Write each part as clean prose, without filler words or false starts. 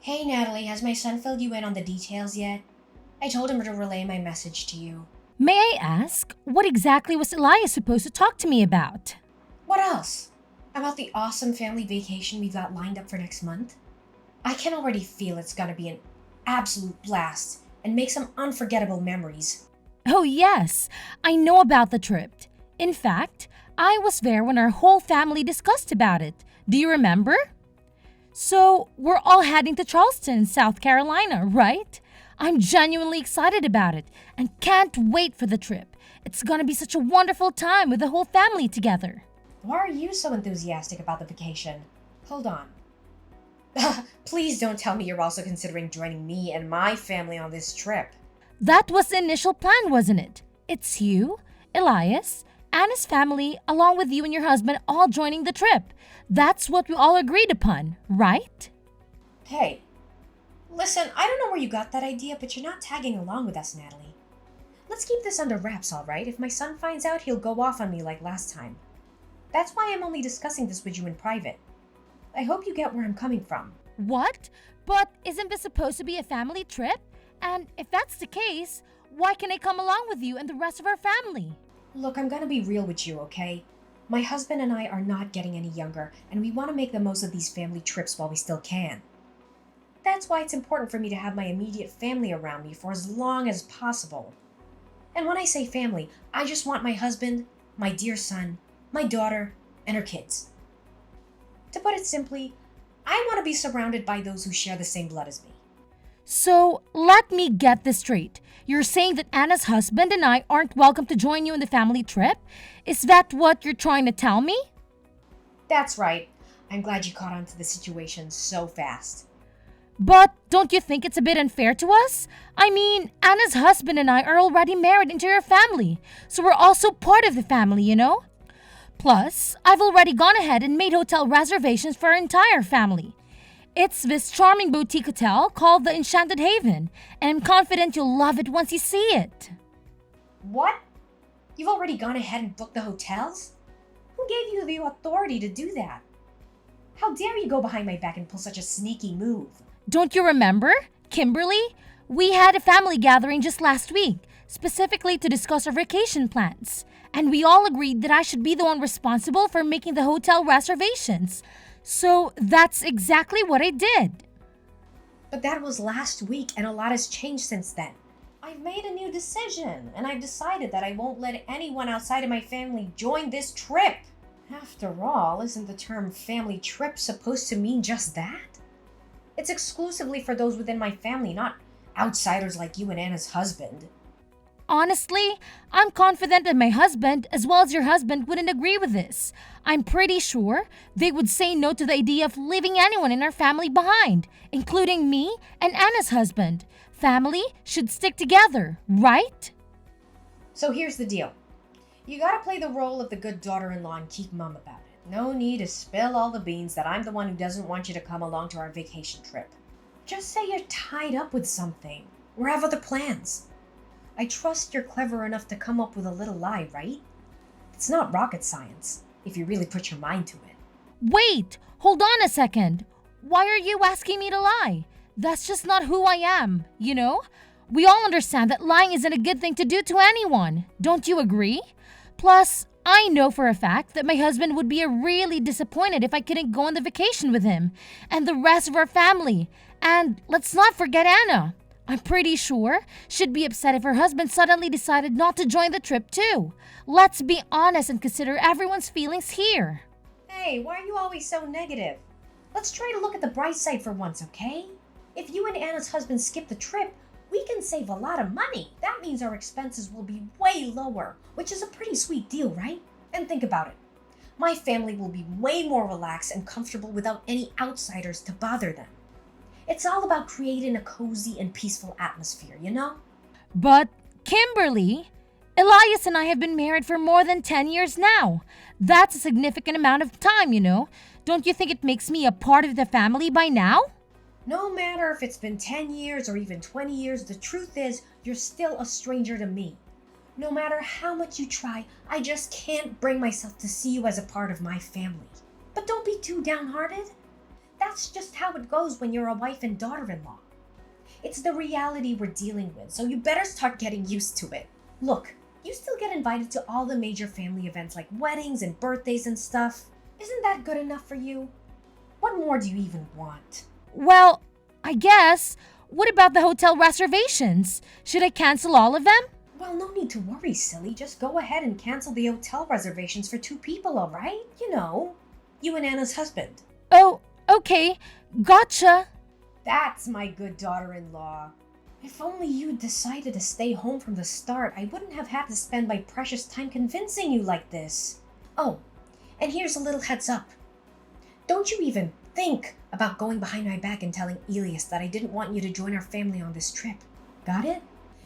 Hey Natalie, has my son filled you in on the details yet? I told him to relay my message to you. May I ask, what exactly was Elias supposed to talk to me about? What else? About the awesome family vacation we've got lined up for next month? I can already feel it's gonna be an absolute blast and make some unforgettable memories. Oh, yes, I know about the trip. In fact, I was there when our whole family discussed about it. Do you remember? So, we're all heading to Charleston, South Carolina, right? I'm genuinely excited about it and can't wait for the trip. It's gonna be such a wonderful time with the whole family together. Why are you so enthusiastic about the vacation? Hold on. Please don't tell me you're also considering joining me and my family on this trip. That was the initial plan, wasn't it? It's you, Elias, and his family, along with you and your husband, all joining the trip. That's what we all agreed upon, right? Hey, listen, I don't know where you got that idea, but you're not tagging along with us, Natalie. Let's keep this under wraps, alright? If my son finds out, he'll go off on me like last time. That's why I'm only discussing this with you in private. I hope you get where I'm coming from. What? But isn't this supposed to be a family trip? And if that's the case, why can't I come along with you and the rest of our family? Look, I'm gonna be real with you, okay? My husband and I are not getting any younger, and we want to make the most of these family trips while we still can. That's why it's important for me to have my immediate family around me for as long as possible. And when I say family, I just want my husband, my dear son, my daughter, and her kids. To put it simply, I want to be surrounded by those who share the same blood as me. So, let me get this straight. You're saying that Anna's husband and I aren't welcome to join you in the family trip? Is that what you're trying to tell me? That's right. I'm glad you caught on to the situation so fast. But don't you think it's a bit unfair to us? I mean, Anna's husband and I are already married into your family, so we're also part of the family, you know? Plus, I've already gone ahead and made hotel reservations for our entire family. It's this charming boutique hotel called the Enchanted Haven, and I'm confident you'll love it once you see it. What? You've already gone ahead and booked the hotels? Who gave you the authority to do that? How dare you go behind my back and pull such a sneaky move? Don't you remember, Kimberly? We had a family gathering just last week, specifically to discuss our vacation plans. And we all agreed that I should be the one responsible for making the hotel reservations. So that's exactly what I did. But that was last week, and a lot has changed since then. I've made a new decision, and I've decided that I won't let anyone outside of my family join this trip. After all, isn't the term family trip supposed to mean just that? It's exclusively for those within my family, not outsiders like you and Anna's husband. Honestly, I'm confident that my husband, as well as your husband, wouldn't agree with this. I'm pretty sure they would say no to the idea of leaving anyone in our family behind, including me and Anna's husband. Family should stick together, right? So here's the deal. You gotta play the role of the good daughter-in-law and keep mum about it. No need to spill all the beans that I'm the one who doesn't want you to come along to our vacation trip. Just say you're tied up with something, or have other plans. I trust you're clever enough to come up with a little lie, right? It's not rocket science, if you really put your mind to it. Wait, hold on a second. Why are you asking me to lie? That's just not who I am, you know? We all understand that lying isn't a good thing to do to anyone. Don't you agree? Plus, I know for a fact that my husband would be really disappointed if I couldn't go on the vacation with him and the rest of our family. And let's not forget Anna. I'm pretty sure she'd be upset if her husband suddenly decided not to join the trip too. Let's be honest and consider everyone's feelings here. Hey, why are you always so negative? Let's try to look at the bright side for once, okay? If you and Anna's husband skip the trip, we can save a lot of money. That means our expenses will be way lower, which is a pretty sweet deal, right? And think about it. My family will be way more relaxed and comfortable without any outsiders to bother them. It's all about creating a cozy and peaceful atmosphere, you know? But, Kimberly, Elias and I have been married for more than 10 years now. That's a significant amount of time, you know. Don't you think it makes me a part of the family by now? No matter if it's been 10 years or even 20 years, the truth is you're still a stranger to me. No matter how much you try, I just can't bring myself to see you as a part of my family. But don't be too downhearted. That's just how it goes when you're a wife and daughter-in-law. It's the reality we're dealing with, so you better start getting used to it. Look, you still get invited to all the major family events like weddings and birthdays and stuff. Isn't that good enough for you? What more do you even want? Well, I guess. What about the hotel reservations? Should I cancel all of them? Well, no need to worry, silly. Just go ahead and cancel the hotel reservations for 2 people, alright? You know, you and Anna's husband. Oh, okay. Gotcha. That's my good daughter-in-law. If only you'd decided to stay home from the start, I wouldn't have had to spend my precious time convincing you like this. Oh, and here's a little heads up. Don't you even think about going behind my back and telling Elias that I didn't want you to join our family on this trip. Got it?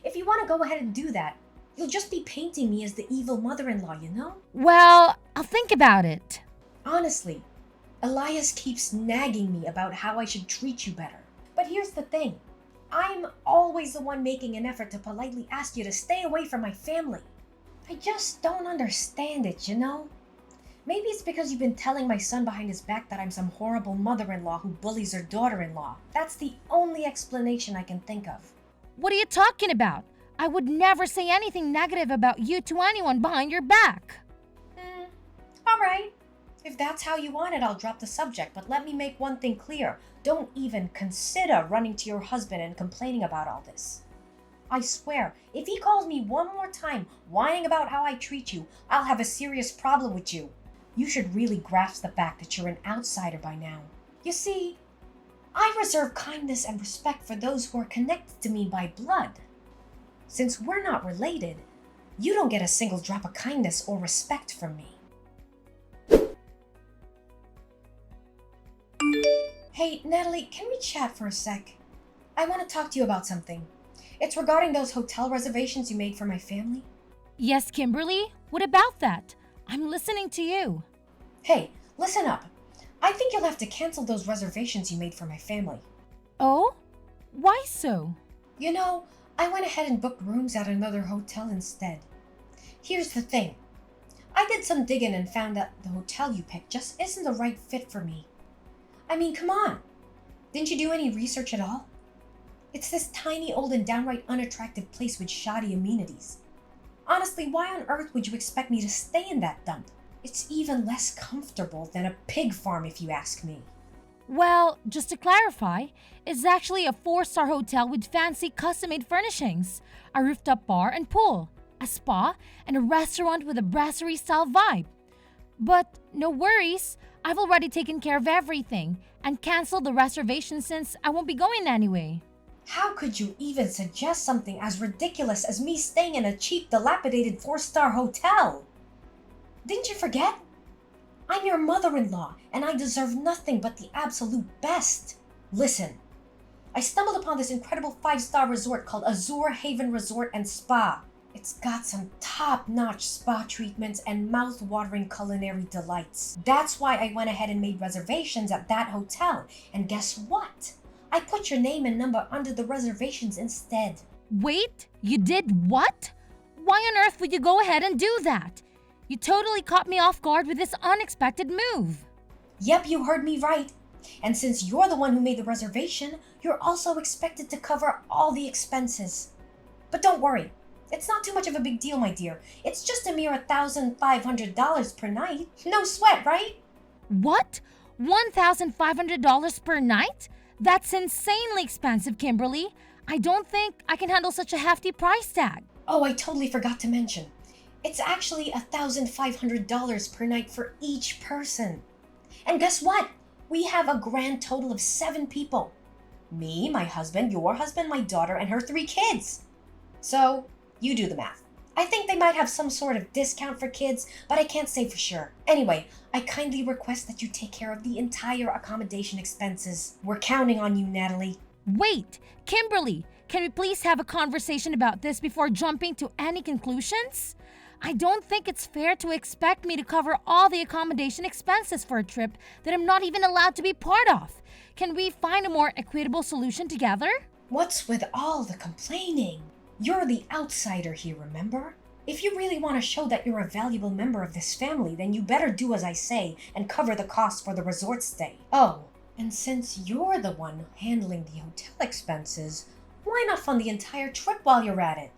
If you want to go ahead and do that, you'll just be painting me as the evil mother-in-law, you know? Well, I'll think about it. Honestly, Elias keeps nagging me about how I should treat you better. But here's the thing. I'm always the one making an effort to politely ask you to stay away from my family. I just don't understand it, you know? Maybe it's because you've been telling my son behind his back that I'm some horrible mother-in-law who bullies her daughter-in-law. That's the only explanation I can think of. What are you talking about? I would never say anything negative about you to anyone behind your back. All right. If that's how you want it, I'll drop the subject, but let me make one thing clear. Don't even consider running to your husband and complaining about all this. I swear, if he calls me one more time whining about how I treat you, I'll have a serious problem with you. You should really grasp the fact that you're an outsider by now. You see, I reserve kindness and respect for those who are connected to me by blood. Since we're not related, you don't get a single drop of kindness or respect from me. Hey, Natalie, can we chat for a sec? I want to talk to you about something. It's regarding those hotel reservations you made for my family. Yes, Kimberly? What about that? I'm listening to you. Hey, listen up. I think you'll have to cancel those reservations you made for my family. Oh? Why so? You know, I went ahead and booked rooms at another hotel instead. Here's the thing. I did some digging and found that the hotel you picked just isn't the right fit for me. I mean, come on. Didn't you do any research at all? It's this tiny, old, and downright unattractive place with shoddy amenities. Honestly, why on earth would you expect me to stay in that dump? It's even less comfortable than a pig farm, if you ask me. Well, just to clarify, it's actually a 4-star hotel with fancy custom-made furnishings, a rooftop bar and pool, a spa, and a restaurant with a brasserie-style vibe. But no worries, I've already taken care of everything and canceled the reservation since I won't be going anyway. How could you even suggest something as ridiculous as me staying in a cheap, dilapidated 4-star hotel? Didn't you forget? I'm your mother-in-law, and I deserve nothing but the absolute best. Listen, I stumbled upon this incredible 5-star resort called Azure Haven Resort and Spa. It's got some top-notch spa treatments and mouth-watering culinary delights. That's why I went ahead and made reservations at that hotel. And guess what? I put your name and number under the reservations instead. Wait, you did what? Why on earth would you go ahead and do that? You totally caught me off guard with this unexpected move. Yep, you heard me right. And since you're the one who made the reservation, you're also expected to cover all the expenses. But don't worry, it's not too much of a big deal, my dear. It's just a mere $1,500 per night. No sweat, right? What? $1,500 per night? That's insanely expensive, Kimberly. I don't think I can handle such a hefty price tag. Oh, I totally forgot to mention. It's actually $1,500 per night for each person. And guess what? We have a grand total of 7 people. Me, my husband, your husband, my daughter, and her 3 kids. So, you do the math. I think they might have some sort of discount for kids, but I can't say for sure. Anyway, I kindly request that you take care of the entire accommodation expenses. We're counting on you, Natalie. Wait, Kimberly, can we please have a conversation about this before jumping to any conclusions? I don't think it's fair to expect me to cover all the accommodation expenses for a trip that I'm not even allowed to be part of. Can we find a more equitable solution together? What's with all the complaining? You're the outsider here, remember? If you really want to show that you're a valuable member of this family, then you better do as I say and cover the cost for the resort stay. Oh, And since you're the one handling the hotel expenses, why not fund the entire trip while you're at it?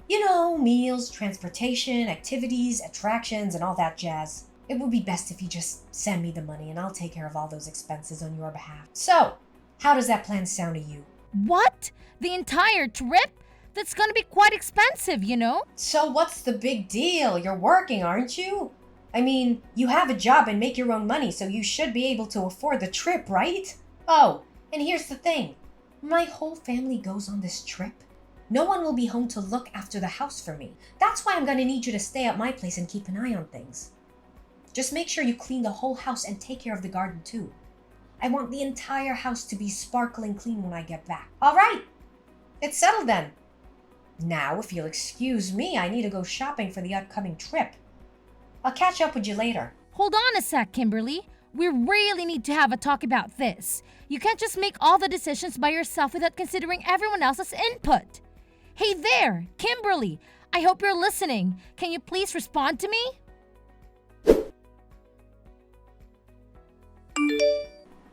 You know, meals, transportation, activities, attractions, and all that jazz. It would be best if you just send me the money and I'll take care of all those expenses on your behalf. So, how does that plan sound to you? What? The entire trip? That's gonna be quite expensive, you know? So what's the big deal? You're working, aren't you? I mean, you have a job and make your own money, so you should be able to afford the trip, right? Oh, and here's the thing. My whole family goes on this trip. No one will be home to look after the house for me. That's why I'm gonna need you to stay at my place and keep an eye on things. Just make sure you clean the whole house and take care of the garden too. I want the entire house to be sparkling clean when I get back. All right, it's settled then. Now, if you'll excuse me, I need to go shopping for the upcoming trip. I'll catch up with you later. Hold on a sec, Kimberly. We really need to have a talk about this. You can't just make all the decisions by yourself without considering everyone else's input. Hey there, Kimberly. I hope you're listening. Can you please respond to me?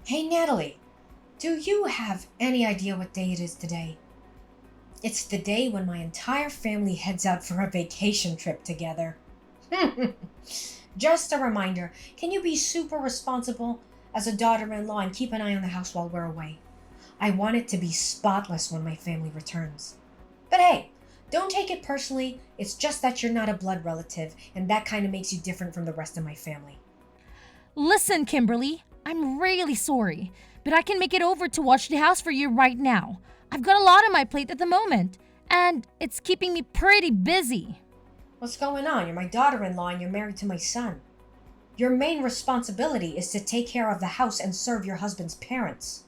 Hey, Natalie. Do you have any idea what day it is today? It's the day when my entire family heads out for a vacation trip together. Just a reminder, can you be super responsible as a daughter-in-law and keep an eye on the house while we're away? I want it to be spotless when my family returns. But hey, don't take it personally. It's just that you're not a blood relative, and that kind of makes you different from the rest of my family. Listen, Kimberly, I'm really sorry, but I can make it over to watch the house for you right now. I've got a lot on my plate at the moment, and it's keeping me pretty busy. What's going on? You're my daughter-in-law and you're married to my son. Your main responsibility is to take care of the house and serve your husband's parents.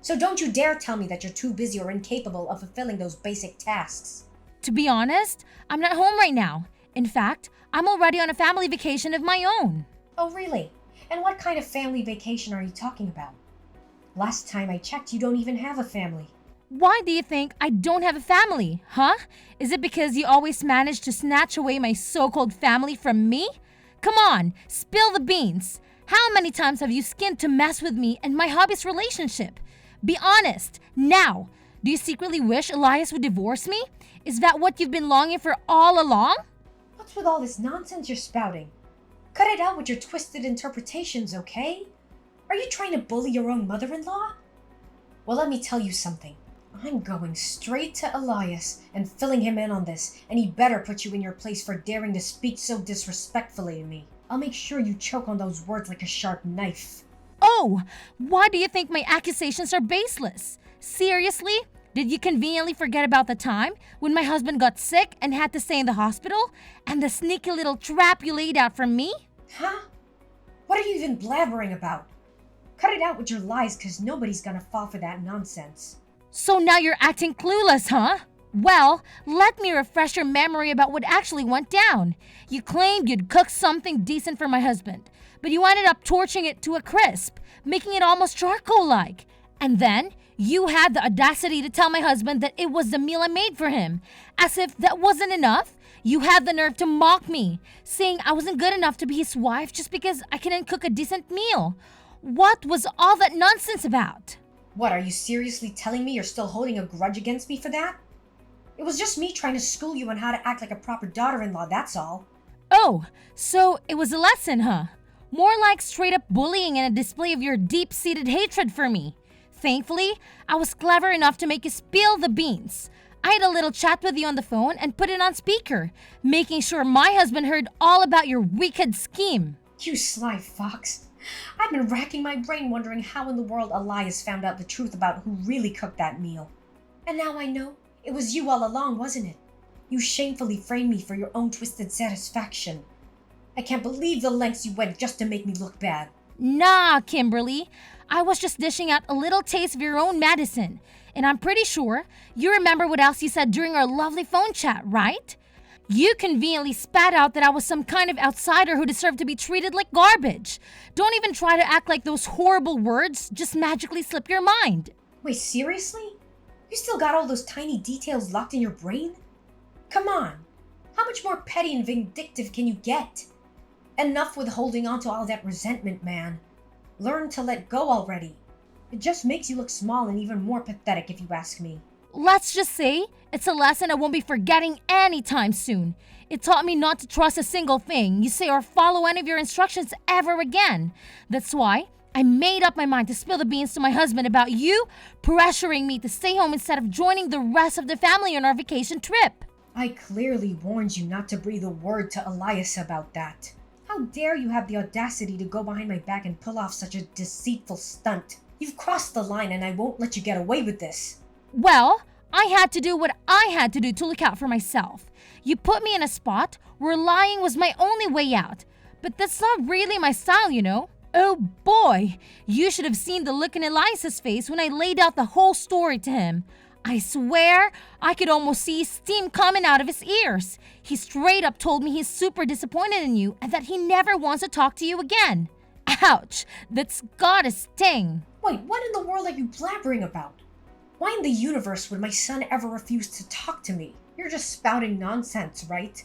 So don't you dare tell me that you're too busy or incapable of fulfilling those basic tasks. To be honest, I'm not home right now. In fact, I'm already on a family vacation of my own. Oh, really? And what kind of family vacation are you talking about? Last time I checked, you don't even have a family. Why do you think I don't have a family, huh? Is it because you always manage to snatch away my so-called family from me? Come on, spill the beans. How many times have you skinned to mess with me and my hubby's relationship? Be honest, now. Do you secretly wish Elias would divorce me? Is that what you've been longing for all along? What's with all this nonsense you're spouting? Cut it out with your twisted interpretations, okay? Are you trying to bully your own mother-in-law? Well, let me tell you something. I'm going straight to Elias and filling him in on this, and he better put you in your place for daring to speak so disrespectfully to me. I'll make sure you choke on those words like a sharp knife. Oh, why do you think my accusations are baseless? Seriously? Did you conveniently forget about the time when my husband got sick and had to stay in the hospital? And the sneaky little trap you laid out for me? Huh? What are you even blabbering about? Cut it out with your lies, because nobody's gonna fall for that nonsense. So now you're acting clueless, huh? Well, let me refresh your memory about what actually went down. You claimed you'd cooked something decent for my husband, but you ended up torching it to a crisp, making it almost charcoal-like. And then, you had the audacity to tell my husband that it was the meal I made for him. As if that wasn't enough, you had the nerve to mock me, saying I wasn't good enough to be his wife just because I couldn't cook a decent meal. What was all that nonsense about? What, are you seriously telling me you're still holding a grudge against me for that? It was just me trying to school you on how to act like a proper daughter-in-law, that's all. Oh, so it was a lesson, huh? More like straight-up bullying and a display of your deep-seated hatred for me. Thankfully, I was clever enough to make you spill the beans. I had a little chat with you on the phone and put it on speaker, making sure my husband heard all about your wicked scheme. You sly fox. I've been racking my brain wondering how in the world Elias found out the truth about who really cooked that meal. And now I know. It was you all along, wasn't it? You shamefully framed me for your own twisted satisfaction. I can't believe the lengths you went just to make me look bad. Nah, Kimberly. I was just dishing out a little taste of your own medicine. And I'm pretty sure you remember what else you said during our lovely phone chat, right? You conveniently spat out that I was some kind of outsider who deserved to be treated like garbage. Don't even try to act like those horrible words just magically slip your mind. Wait, seriously? You still got all those tiny details locked in your brain? Come on. How much more petty and vindictive can you get? Enough with holding on to all that resentment, man. Learn to let go already. It just makes you look small and even more pathetic if you ask me. Let's just say it's a lesson I won't be forgetting anytime soon. It taught me not to trust a single thing you say or follow any of your instructions ever again. That's why I made up my mind to spill the beans to my husband about you pressuring me to stay home instead of joining the rest of the family on our vacation trip. I clearly warned you not to breathe a word to Elias about that. How dare you have the audacity to go behind my back and pull off such a deceitful stunt? You've crossed the line and I won't let you get away with this. Well, I had to do what I had to do to look out for myself. You put me in a spot where lying was my only way out. But that's not really my style, you know. Oh boy, you should have seen the look in Elias's face when I laid out the whole story to him. I swear, I could almost see steam coming out of his ears. He straight up told me he's super disappointed in you and that he never wants to talk to you again. Ouch, that's gotta sting. Wait, what in the world are you blabbering about? Why in the universe would my son ever refuse to talk to me? You're just spouting nonsense, right?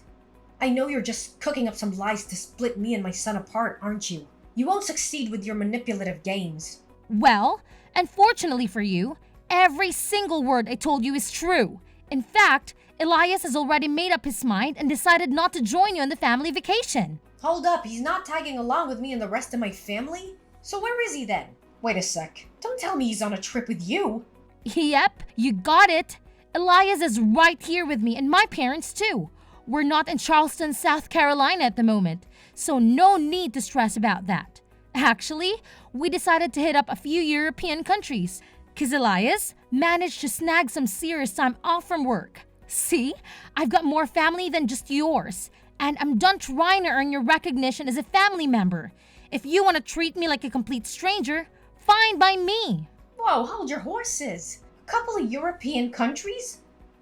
I know you're just cooking up some lies to split me and my son apart, aren't you? You won't succeed with your manipulative games. Well, unfortunately for you, every single word I told you is true. In fact, Elias has already made up his mind and decided not to join you on the family vacation. Hold up, he's not tagging along with me and the rest of my family? So where is he then? Wait a sec, don't tell me he's on a trip with you. Yep, you got it. Elias is right here with me and my parents too. We're not in Charleston, South Carolina at the moment, so no need to stress about that. Actually, we decided to hit up a few European countries, because Elias managed to snag some serious time off from work. See, I've got more family than just yours, and I'm done trying to earn your recognition as a family member. If you want to treat me like a complete stranger, fine by me. Whoa, hold your horses. A couple of European countries?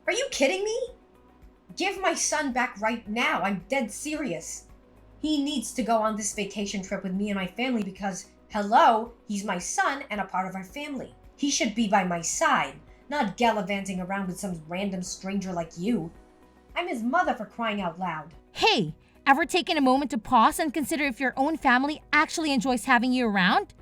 Are you kidding me? Give my son back right now, I'm dead serious. He needs to go on this vacation trip with me and my family because, hello, he's my son and a part of our family. He should be by my side, not gallivanting around with some random stranger like you. I'm his mother, for crying out loud. Hey, ever taken a moment to pause and consider if your own family actually enjoys having you around?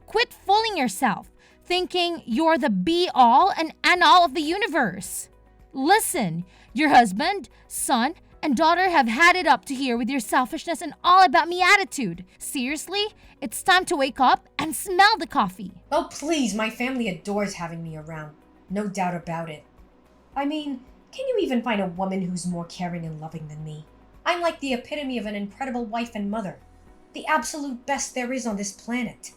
Quit fooling yourself, thinking you're the be-all and end-all of the universe. Listen, your husband, son, and daughter have had it up to here with your selfishness and all about me attitude. Seriously, it's time to wake up and smell the coffee. Oh please, my family adores having me around. No doubt about it. I mean, can you even find a woman who's more caring and loving than me? I'm like the epitome of an incredible wife and mother. The absolute best there is on this planet.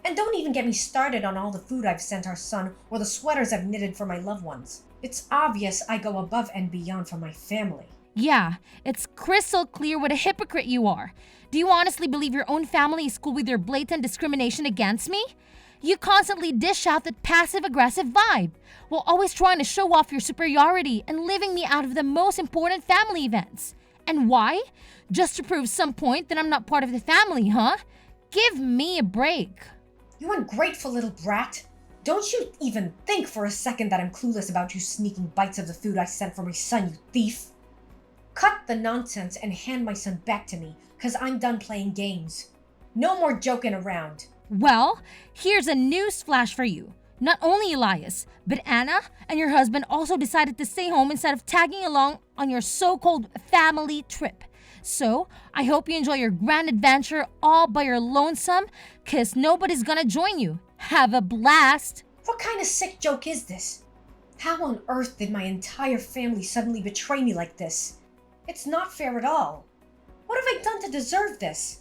And don't even get me started on all the food I've sent our son or the sweaters I've knitted for my loved ones. It's obvious I go above and beyond for my family. Yeah, it's crystal clear what a hypocrite you are. Do you honestly believe your own family is cool with your blatant discrimination against me? You constantly dish out that passive-aggressive vibe, while always trying to show off your superiority and leaving me out of the most important family events. And why? Just to prove some point that I'm not part of the family, huh? Give me a break. You ungrateful little brat. Don't you even think for a second that I'm clueless about you sneaking bites of the food I sent for my son, you thief. Cut the nonsense and hand my son back to me, cause I'm done playing games. No more joking around. Well, here's a news flash for you. Not only Elias, but Anna and your husband also decided to stay home instead of tagging along on your so-called family trip. So, I hope you enjoy your grand adventure all by your lonesome, cause nobody's gonna join you. Have a blast! What kind of sick joke is this? How on earth did my entire family suddenly betray me like this? It's not fair at all. What have I done to deserve this?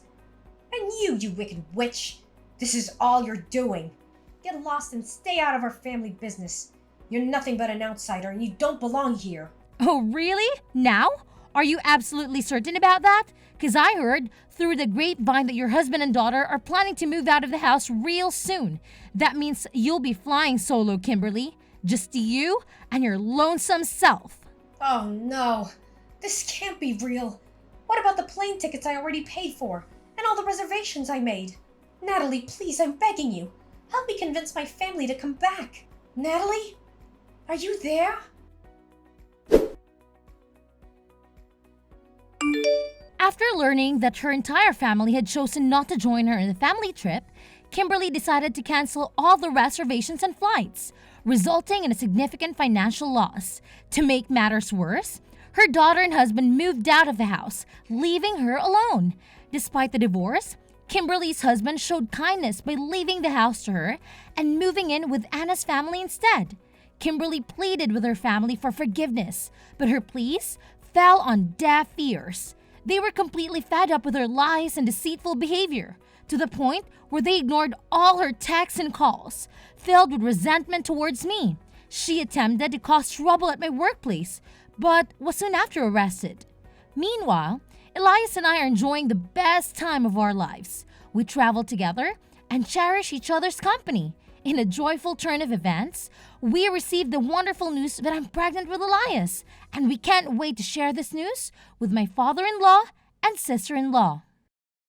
And you wicked witch! This is all you're doing. Get lost and stay out of our family business. You're nothing but an outsider and you don't belong here. Oh, really? Now? Are you absolutely certain about that? Because I heard through the grapevine that your husband and daughter are planning to move out of the house real soon. That means you'll be flying solo, Kimberly. Just you and your lonesome self. Oh no, this can't be real. What about the plane tickets I already paid for? And all the reservations I made? Natalie, please, I'm begging you. Help me convince my family to come back. Natalie? Are you there? After learning that her entire family had chosen not to join her in the family trip, Kimberly decided to cancel all the reservations and flights, resulting in a significant financial loss. To make matters worse, her daughter and husband moved out of the house, leaving her alone. Despite the divorce, Kimberly's husband showed kindness by leaving the house to her and moving in with Anna's family instead. Kimberly pleaded with her family for forgiveness, but her pleas fell on deaf ears. They were completely fed up with her lies and deceitful behavior, to the point where they ignored all her texts and calls, filled with resentment towards me. She attempted to cause trouble at my workplace, but was soon after arrested. Meanwhile, Elias and I are enjoying the best time of our lives. We travel together and cherish each other's company. In a joyful turn of events, we received the wonderful news that I'm pregnant with Elias, and we can't wait to share this news with my father-in-law and sister-in-law.